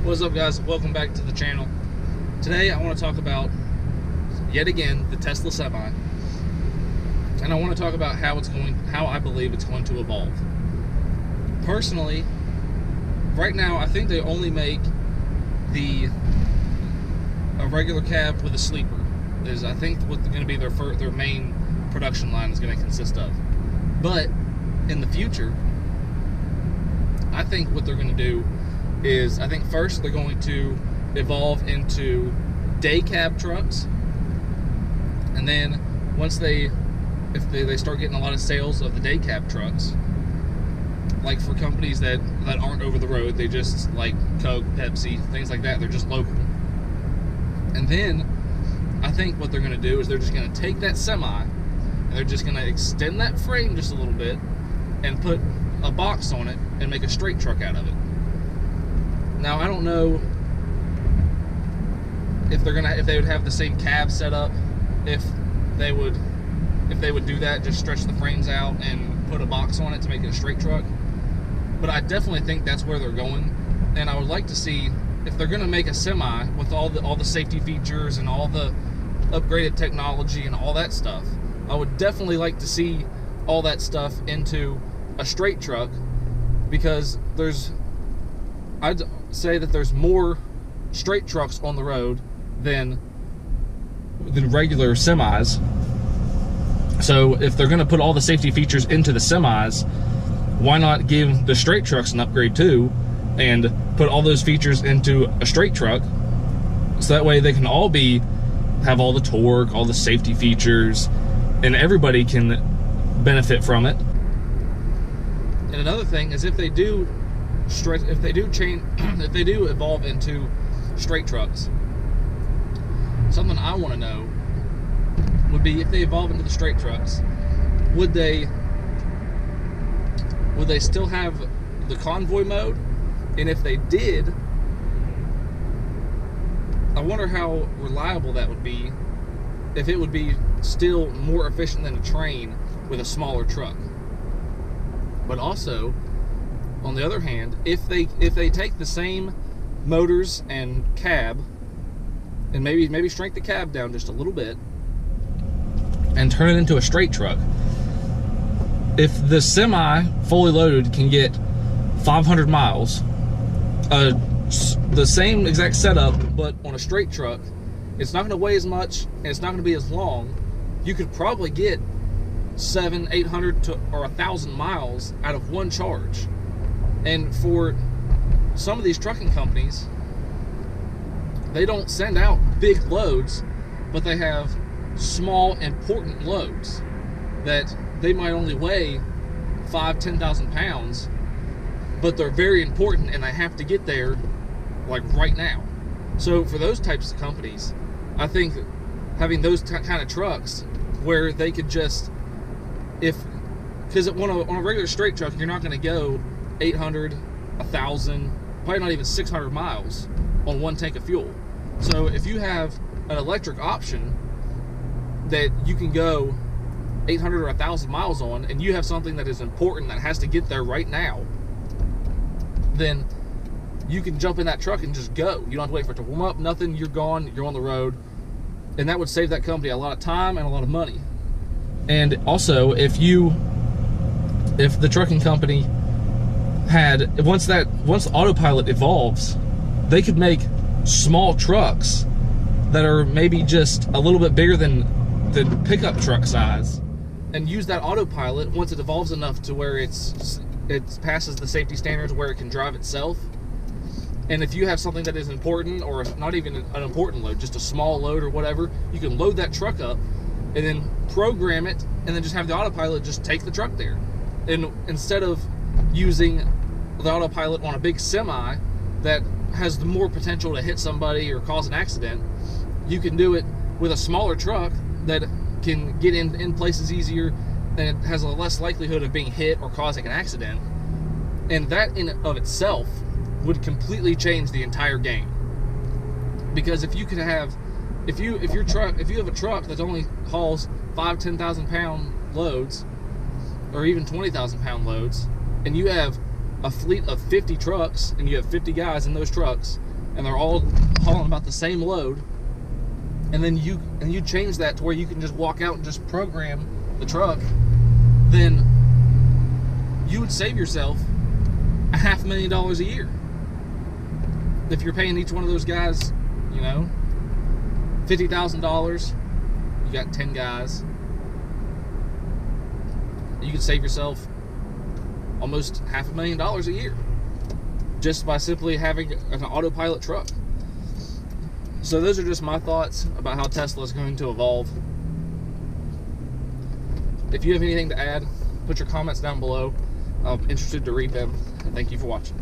What's up, guys? Welcome back to the channel. Today I want to talk about, yet again, the Tesla Semi, and I want to talk about how I believe it's going to evolve. Personally, right now I think they only make a regular cab with a sleeper. I think what going to be their main production line is going to consist of. But in the future, I think what they're going to do is, I think first they're going to evolve into day cab trucks, and then once if they start getting a lot of sales of the day cab trucks, like for companies that aren't over the road, they just like Coke, Pepsi, things like that, they're just local. And then I think what they're going to do is they're just going to take that Semi and they're just going to extend that frame just a little bit and put a box on it and make a straight truck out of it. Now, I don't know if they would have the same cab setup, if they would do that, just stretch the frames out and put a box on it to make it a straight truck. But I definitely think that's where they're going, and I would like to see if they're going to make a Semi with all the safety features and all the upgraded technology and all that stuff. I would definitely like to see all that stuff into a straight truck, because I'd say that there's more straight trucks on the road than regular semis. So if they're going to put all the safety features into the semis, why not give the straight trucks an upgrade too and put all those features into a straight truck, so that way they can all have all the torque, all the safety features, and everybody can benefit from it. And another thing is, if they do evolve into straight trucks, something I want to know would be, if they evolve into the straight trucks, would they still have the convoy mode? And if they did, I wonder how reliable that would be, if it would be still more efficient than a train with a smaller truck. But also, on the other hand, if they take the same motors and cab and maybe shrink the cab down just a little bit and turn it into a straight truck, if the Semi fully loaded can get 500 miles, the same exact setup but on a straight truck, it's not going to weigh as much and it's not going to be as long. You could probably get 700, 800 or 1,000 miles out of one charge. And for some of these trucking companies, they don't send out big loads, but they have small, important loads that they might only weigh 5,000–10,000 pounds, but they're very important and they have to get there like right now. So for those types of companies, I think having those kind of trucks where they could just, because on a regular straight truck, you're not going to go 800, 1,000, probably not even 600 miles on one tank of fuel. So if you have an electric option that you can go 800 or 1,000 miles on, and you have something that is important that has to get there right now, then you can jump in that truck and just go. You don't have to wait for it to warm up, nothing. You're gone, you're on the road. And that would save that company a lot of time and a lot of money. And also, if the trucking company once autopilot evolves, they could make small trucks that are maybe just a little bit bigger than pickup truck size, and use that autopilot once it evolves enough to where it passes the safety standards where it can drive itself. And if you have something that is important, or not even an important load, just a small load or whatever, you can load that truck up and then program it, and then just have the autopilot just take the truck there. And instead of using the autopilot on a big Semi that has the more potential to hit somebody or cause an accident, you can do it with a smaller truck that can get in places easier, and it has a less likelihood of being hit or causing an accident. And that in of itself would completely change the entire game. Because if you have a truck that only hauls 5–10,000 pound loads, or even 20,000 pound loads, and you have a fleet of 50 trucks and you have 50 guys in those trucks, and they're all hauling about the same load, and then you change that to where you can just walk out and just program the truck, then you would save yourself $500,000 a year. If you're paying each one of those guys, you know, $50,000, you got 10 guys, you could save yourself almost $500,000 a year just by simply having an autopilot truck. So those are just my thoughts about how Tesla is going to evolve. If you have anything to add, put your comments down below. I'm interested to read them. Thank you for watching.